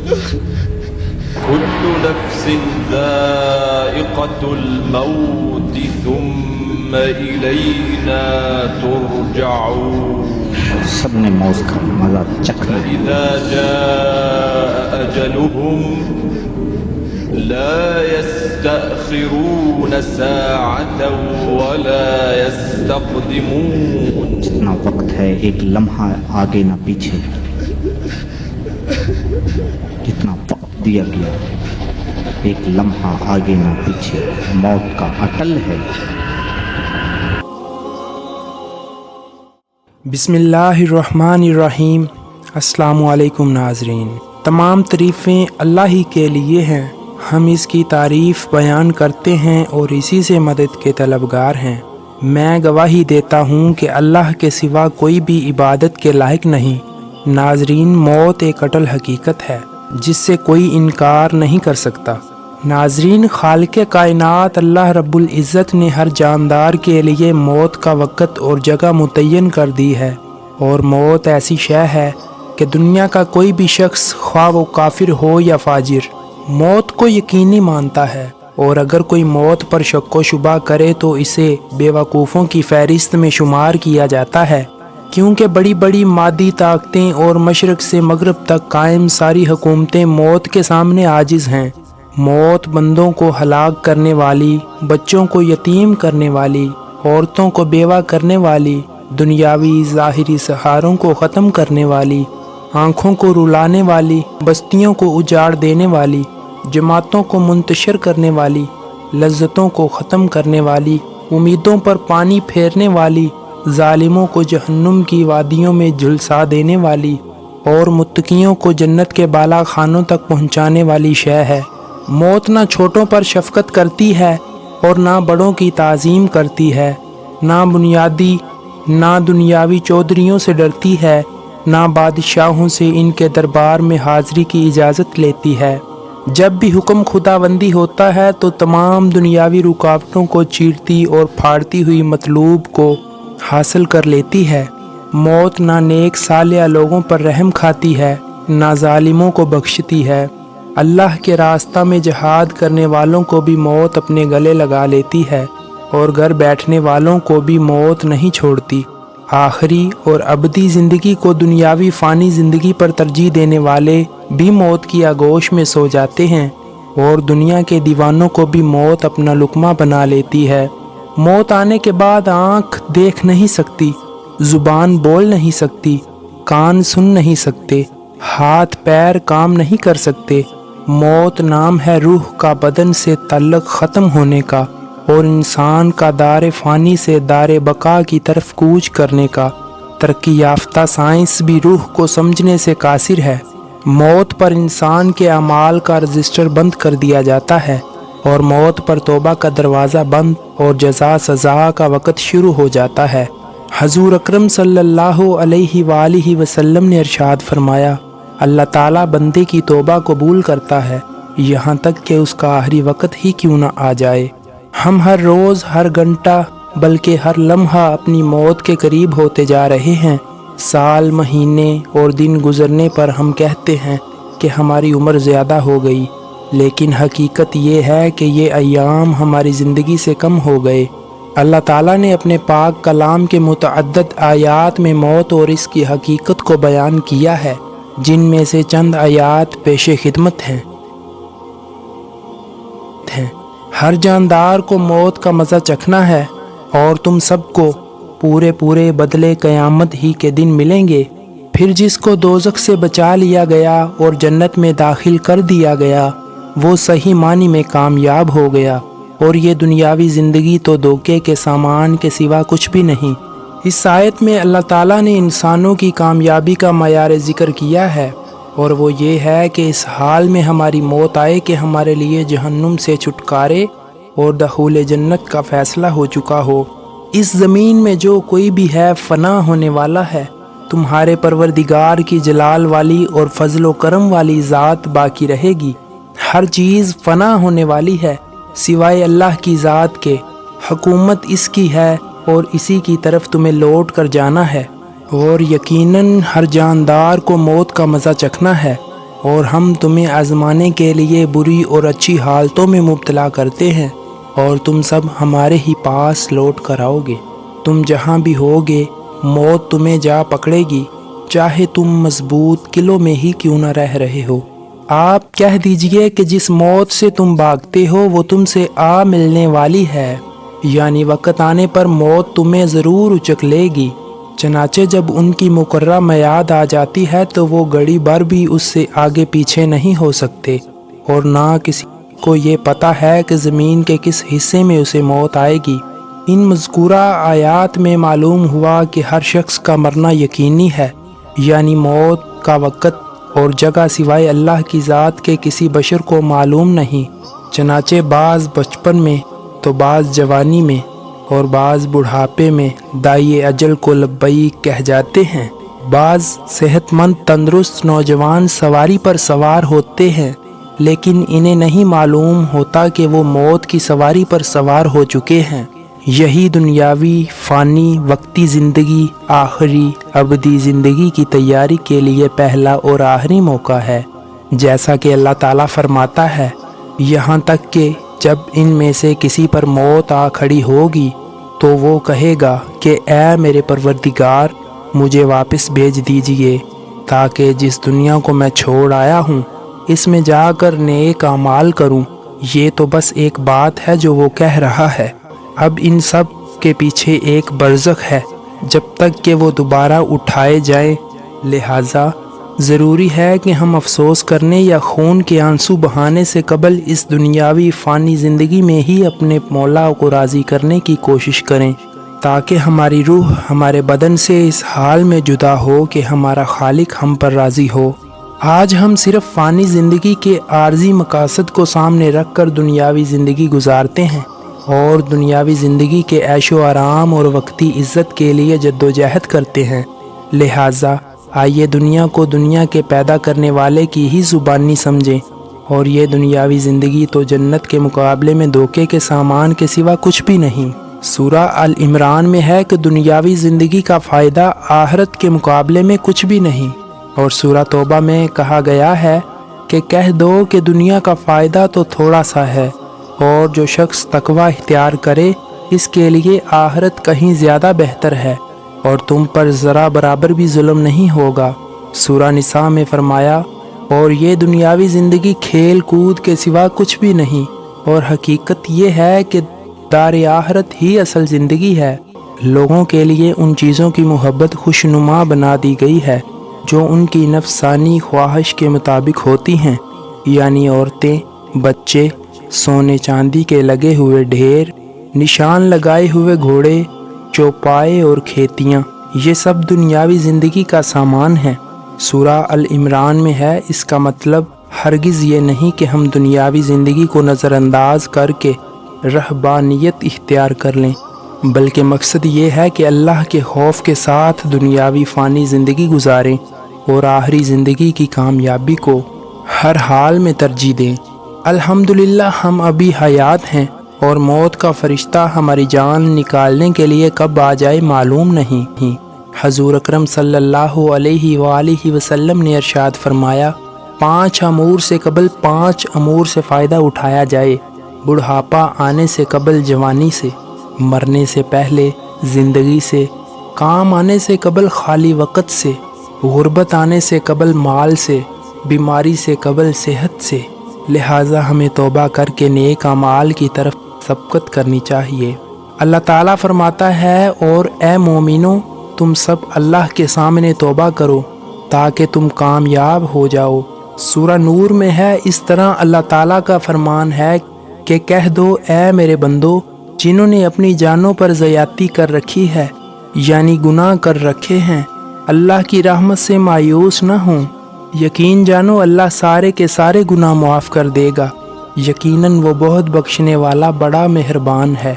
كل نفس ذائقة الموت ثم إلينا ترجعون سب نے موت کا مزہ چکھنا ہے۔ فإذا جاء أجلهم لا يستأخرون ساعة ولا يستقدمون۔ جتنا وقت ہے ایک لمحہ آگے نہ پیچھے، جتنا وقت دیا گیا ایک لمحہ آگے نہ پیچھے، موت کا اٹل ہے۔ بسم اللہ الرحمن الرحیم۔ السلام علیکم ناظرین، تمام تعریفیں اللہ ہی کے لیے ہیں، ہم اس کی تعریف بیان کرتے ہیں اور اسی سے مدد کے طلبگار ہیں۔ میں گواہی دیتا ہوں کہ اللہ کے سوا کوئی بھی عبادت کے لائق نہیں۔ ناظرین، موت ایک اٹل حقیقت ہے جس سے کوئی انکار نہیں کر سکتا۔ ناظرین، خالق کائنات اللہ رب العزت نے ہر جاندار کے لیے موت کا وقت اور جگہ متعین کر دی ہے، اور موت ایسی شے ہے کہ دنیا کا کوئی بھی شخص، خواہ وہ کافر ہو یا فاجر، موت کو یقینی مانتا ہے، اور اگر کوئی موت پر شک و شبہ کرے تو اسے بے وقوفوں کی فہرست میں شمار کیا جاتا ہے، کیونکہ بڑی بڑی مادی طاقتیں اور مشرق سے مغرب تک قائم ساری حکومتیں موت کے سامنے عاجز ہیں۔ موت بندوں کو ہلاک کرنے والی، بچوں کو یتیم کرنے والی، عورتوں کو بیوہ کرنے والی، دنیاوی ظاہری سہاروں کو ختم کرنے والی، آنکھوں کو رلانے والی، بستیوں کو اجاڑ دینے والی، جماعتوں کو منتشر کرنے والی، لذتوں کو ختم کرنے والی، امیدوں پر پانی پھیرنے والی، ظالموں کو جہنم کی وادیوں میں جھلسا دینے والی، اور متقیوں کو جنت کے بالا خانوں تک پہنچانے والی شے ہے۔ موت نہ چھوٹوں پر شفقت کرتی ہے اور نہ بڑوں کی تعظیم کرتی ہے، نہ بنیادی نہ دنیاوی چودھریوں سے ڈرتی ہے، نہ بادشاہوں سے ان کے دربار میں حاضری کی اجازت لیتی ہے۔ جب بھی حکم خداوندی ہوتا ہے تو تمام دنیاوی رکاوٹوں کو چیرتی اور پھاڑتی ہوئی مطلوب کو حاصل کر لیتی ہے۔ موت نہ نیک صالح لوگوں پر رحم کھاتی ہے، نہ ظالموں کو بخشتی ہے۔ اللہ کے راستہ میں جہاد کرنے والوں کو بھی موت اپنے گلے لگا لیتی ہے، اور گھر بیٹھنے والوں کو بھی موت نہیں چھوڑتی۔ آخری اور ابدی زندگی کو دنیاوی فانی زندگی پر ترجیح دینے والے بھی موت کی آغوش میں سو جاتے ہیں، اور دنیا کے دیوانوں کو بھی موت اپنا لقمہ بنا لیتی ہے۔ موت آنے کے بعد آنکھ دیکھ نہیں سکتی، زبان بول نہیں سکتی، کان سن نہیں سکتے، ہاتھ پیر کام نہیں کر سکتے۔ موت نام ہے روح کا بدن سے تعلق ختم ہونے کا، اور انسان کا دار فانی سے دار بقا کی طرف کوچ کرنے کا۔ ترقی یافتہ سائنس بھی روح کو سمجھنے سے قاصر ہے۔ موت پر انسان کے اعمال کا رجسٹر بند کر دیا جاتا ہے، اور موت پر توبہ کا دروازہ بند اور جزا سزا کا وقت شروع ہو جاتا ہے۔ حضور اکرم صلی اللہ علیہ وآلہ وسلم نے ارشاد فرمایا، اللہ تعالیٰ بندے کی توبہ قبول کرتا ہے، یہاں تک کہ اس کا آخری وقت ہی کیوں نہ آ جائے۔ ہم ہر روز، ہر گھنٹہ، بلکہ ہر لمحہ اپنی موت کے قریب ہوتے جا رہے ہیں۔ سال، مہینے اور دن گزرنے پر ہم کہتے ہیں کہ ہماری عمر زیادہ ہو گئی، لیکن حقیقت یہ ہے کہ یہ ایام ہماری زندگی سے کم ہو گئے۔ اللہ تعالیٰ نے اپنے پاک کلام کے متعدد آیات میں موت اور اس کی حقیقت کو بیان کیا ہے، جن میں سے چند آیات پیش خدمت ہیں۔ ہر جاندار کو موت کا مزہ چکھنا ہے، اور تم سب کو پورے بدلے قیامت ہی کے دن ملیں گے۔ پھر جس کو دوزخ سے بچا لیا گیا اور جنت میں داخل کر دیا گیا، وہ صحیح معنی میں کامیاب ہو گیا، اور یہ دنیاوی زندگی تو دھوکے کے سامان کے سوا کچھ بھی نہیں۔ اس آیت میں اللہ تعالیٰ نے انسانوں کی کامیابی کا معیار ذکر کیا ہے، اور وہ یہ ہے کہ اس حال میں ہماری موت آئے کہ ہمارے لیے جہنم سے چھٹکارے اور دخول جنت کا فیصلہ ہو چکا ہو۔ اس زمین میں جو کوئی بھی ہے فنا ہونے والا ہے، تمہارے پروردگار کی جلال والی اور فضل و کرم والی ذات باقی رہے گی۔ ہر چیز فنا ہونے والی ہے سوائے اللہ کی ذات کے۔ حکومت اس کی ہے اور اسی کی طرف تمہیں لوٹ کر جانا ہے، اور یقیناً ہر جاندار کو موت کا مزہ چکھنا ہے۔ اور ہم تمہیں آزمانے کے لیے بری اور اچھی حالتوں میں مبتلا کرتے ہیں، اور تم سب ہمارے ہی پاس لوٹ کر آؤ گے۔ تم جہاں بھی ہوگے موت تمہیں جا پکڑے گی، چاہے تم مضبوط قلعوں میں ہی کیوں نہ رہ رہے ہو۔ آپ کہہ دیجئے کہ جس موت سے تم بھاگتے ہو وہ تم سے آ ملنے والی ہے، یعنی وقت آنے پر موت تمہیں ضرور اچک لے گی۔ چنانچہ جب ان کی مقررہ میعاد آ جاتی ہے تو وہ گھڑی بھر بھی اس سے آگے پیچھے نہیں ہو سکتے، اور نہ کسی کو یہ پتہ ہے کہ زمین کے کس حصے میں اسے موت آئے گی۔ ان مذکورہ آیات میں معلوم ہوا کہ ہر شخص کا مرنا یقینی ہے، یعنی موت کا وقت اور جگہ سوائے اللہ کی ذات کے کسی بشر کو معلوم نہیں۔ چنانچہ بعض بچپن میں تو بعض جوانی میں اور بعض بڑھاپے میں داعی اجل کو لبیک کہہ جاتے ہیں۔ بعض صحت مند تندرست نوجوان سواری پر سوار ہوتے ہیں، لیکن انہیں نہیں معلوم ہوتا کہ وہ موت کی سواری پر سوار ہو چکے ہیں۔ یہی دنیاوی فانی وقتی زندگی آخری ابدی زندگی کی تیاری کے لیے پہلا اور آخری موقع ہے، جیسا کہ اللہ تعالیٰ فرماتا ہے، یہاں تک کہ جب ان میں سے کسی پر موت آ کھڑی ہوگی تو وہ کہے گا کہ اے میرے پروردگار، مجھے واپس بھیج دیجئے تاکہ جس دنیا کو میں چھوڑ آیا ہوں اس میں جا کر نیک اعمال کروں۔ یہ تو بس ایک بات ہے جو وہ کہہ رہا ہے۔ اب ان سب کے پیچھے ایک برزخ ہے جب تک کہ وہ دوبارہ اٹھائے جائیں، لہٰذا ضروری ہے کہ ہم افسوس کرنے یا خون کے آنسو بہانے سے قبل اس دنیاوی فانی زندگی میں ہی اپنے مولا کو راضی کرنے کی کوشش کریں، تاکہ ہماری روح ہمارے بدن سے اس حال میں جدا ہو کہ ہمارا خالق ہم پر راضی ہو۔ آج ہم صرف فانی زندگی کے عارضی مقاصد کو سامنے رکھ کر دنیاوی زندگی گزارتے ہیں اور دنیاوی زندگی کے عیش و آرام اور وقتی عزت کے لیے جدوجہد کرتے ہیں۔ لہٰذا آئیے دنیا کو دنیا کے پیدا کرنے والے کی ہی زبانی سمجھیں، اور یہ دنیاوی زندگی تو جنت کے مقابلے میں دھوکے کے سامان کے سوا کچھ بھی نہیں۔ سورہ ال عمران میں ہے کہ دنیاوی زندگی کا فائدہ آخرت کے مقابلے میں کچھ بھی نہیں، اور سورہ توبہ میں کہا گیا ہے کہ کہہ دو کہ دنیا کا فائدہ تو تھوڑا سا ہے، اور جو شخص تقوی اختیار کرے اس کے لیے آخرت کہیں زیادہ بہتر ہے، اور تم پر ذرا برابر بھی ظلم نہیں ہوگا۔ سورہ نساء میں فرمایا، اور یہ دنیاوی زندگی کھیل کود کے سوا کچھ بھی نہیں، اور حقیقت یہ ہے کہ دار آخرت ہی اصل زندگی ہے۔ لوگوں کے لیے ان چیزوں کی محبت خوشنما بنا دی گئی ہے جو ان کی نفسانی خواہش کے مطابق ہوتی ہیں، یعنی عورتیں، بچے، سونے چاندی کے لگے ہوئے ڈھیر، نشان لگائے ہوئے گھوڑے، چوپائے اور کھیتیاں، یہ سب دنیاوی زندگی کا سامان ہے۔ سورہ ال عمران میں ہے، اس کا مطلب ہرگز یہ نہیں کہ ہم دنیاوی زندگی کو نظر انداز کر کے رہبانیت اختیار کر لیں، بلکہ مقصد یہ ہے کہ اللہ کے خوف کے ساتھ دنیاوی فانی زندگی گزاریں اور آخری زندگی کی کامیابی کو ہر حال میں ترجیح دیں۔ الحمدللہ ہم ابھی حیات ہیں، اور موت کا فرشتہ ہماری جان نکالنے کے لیے کب آ جائے معلوم نہیں۔ حضور اکرم صلی اللہ علیہ وآلہ وسلم نے ارشاد فرمایا، 5 امور سے قبل 5 امور سے فائدہ اٹھایا جائے، بڑھاپا آنے سے قبل جوانی سے، مرنے سے پہلے زندگی سے، کام آنے سے قبل خالی وقت سے، غربت آنے سے قبل مال سے، بیماری سے قبل صحت سے۔ لہٰذا ہمیں توبہ کر کے نیک اعمال کی طرف سبقت کرنی چاہیے۔ اللہ تعالیٰ فرماتا ہے، اور اے مومنو، تم سب اللہ کے سامنے توبہ کرو تاکہ تم کامیاب ہو جاؤ۔ سورہ نور میں ہے، اس طرح اللہ تعالیٰ کا فرمان ہے کہ کہہ دو اے میرے بندو جنہوں نے اپنی جانوں پر زیادتی کر رکھی ہے، یعنی گناہ کر رکھے ہیں، اللہ کی رحمت سے مایوس نہ ہوں، یقین جانو اللہ سارے کے سارے گناہ معاف کر دے گا، یقیناً وہ بہت بخشنے والا بڑا مہربان ہے۔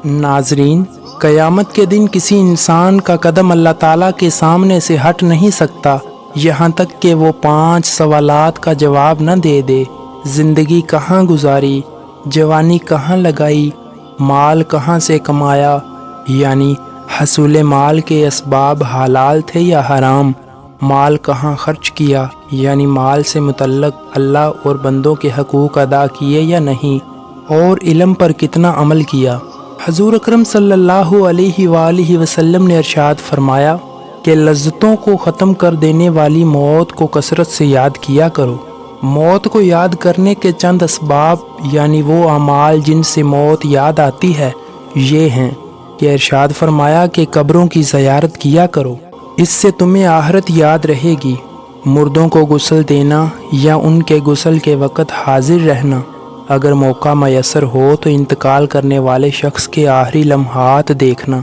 ناظرین، قیامت کے دن کسی انسان کا قدم اللہ تعالیٰ کے سامنے سے ہٹ نہیں سکتا یہاں تک کہ وہ 5 سوالات کا جواب نہ دے دے۔ زندگی کہاں گزاری، جوانی کہاں لگائی، مال کہاں سے کمایا، یعنی حصول مال کے اسباب حلال تھے یا حرام، مال کہاں خرچ کیا، یعنی مال سے متعلق اللہ اور بندوں کے حقوق ادا کیے یا نہیں، اور علم پر کتنا عمل کیا۔ حضور اکرم صلی اللہ علیہ وآلہ وسلم نے ارشاد فرمایا کہ لذتوں کو ختم کر دینے والی موت کو کثرت سے یاد کیا کرو۔ موت کو یاد کرنے کے چند اسباب یعنی وہ اعمال جن سے موت یاد آتی ہے یہ ہیں کہ ارشاد فرمایا کہ قبروں کی زیارت کیا کرو، اس سے تمہیں آخرت یاد رہے گی۔ مردوں کو غسل دینا یا ان کے غسل کے وقت حاضر رہنا، اگر موقع میسر ہو تو انتقال کرنے والے شخص کے آخری لمحات دیکھنا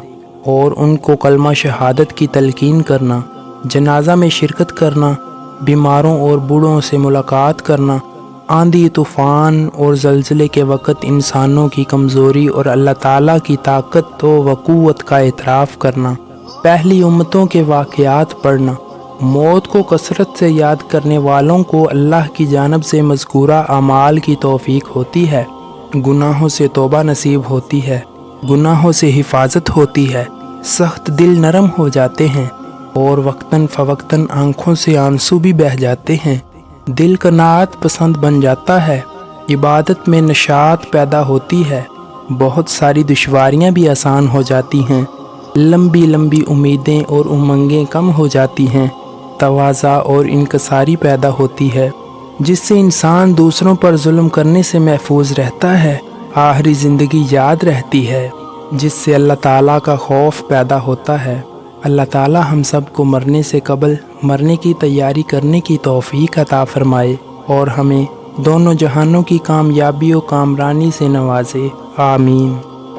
اور ان کو کلمہ شہادت کی تلقین کرنا، جنازہ میں شرکت کرنا، بیماروں اور بوڑھوں سے ملاقات کرنا، آندھی طوفان اور زلزلے کے وقت انسانوں کی کمزوری اور اللہ تعالیٰ کی طاقت و قوت کا اعتراف کرنا، پہلی امتوں کے واقعات پڑھنا۔ موت کو کثرت سے یاد کرنے والوں کو اللہ کی جانب سے مذکورہ اعمال کی توفیق ہوتی ہے، گناہوں سے توبہ نصیب ہوتی ہے، گناہوں سے حفاظت ہوتی ہے، سخت دل نرم ہو جاتے ہیں اور وقتاً فوقتاً آنکھوں سے آنسو بھی بہہ جاتے ہیں، دل قناعت پسند بن جاتا ہے، عبادت میں نشاط پیدا ہوتی ہے، بہت ساری دشواریاں بھی آسان ہو جاتی ہیں، لمبی لمبی امیدیں اور امنگیں کم ہو جاتی ہیں، تواضع اور انکساری پیدا ہوتی ہے جس سے انسان دوسروں پر ظلم کرنے سے محفوظ رہتا ہے، آخری زندگی یاد رہتی ہے جس سے اللہ تعالیٰ کا خوف پیدا ہوتا ہے۔ اللہ تعالیٰ ہم سب کو مرنے سے قبل مرنے کی تیاری کرنے کی توفیق عطا فرمائے اور ہمیں دونوں جہانوں کی کامیابی و کامرانی سے نوازے، آمین۔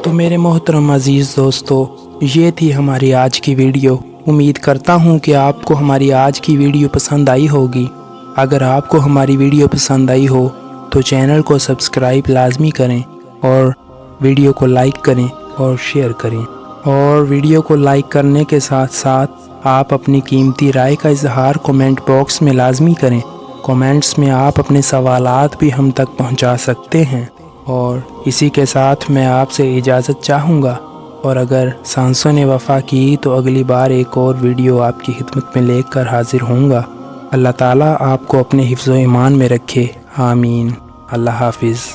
تو میرے محترم عزیز دوستو، یہ تھی ہماری آج کی ویڈیو۔ امید کرتا ہوں کہ آپ کو ہماری آج کی ویڈیو پسند آئی ہوگی۔ اگر آپ کو ہماری ویڈیو پسند آئی ہو تو چینل کو سبسکرائب لازمی کریں اور ویڈیو کو لائک کریں اور شیئر کریں، اور ویڈیو کو لائک کرنے کے ساتھ ساتھ آپ اپنی قیمتی رائے کا اظہار کومنٹ باکس میں لازمی کریں۔ کومنٹس میں آپ اپنے سوالات بھی ہم تک پہنچا سکتے ہیں، اور اسی کے ساتھ میں آپ سے اجازت چاہوں گا، اور اگر سانسوں نے وفا کی تو اگلی بار ایک اور ویڈیو آپ کی خدمت میں لے کر حاضر ہوں گا۔ اللہ تعالیٰ آپ کو اپنے حفظ و ایمان میں رکھے، آمین۔ اللہ حافظ۔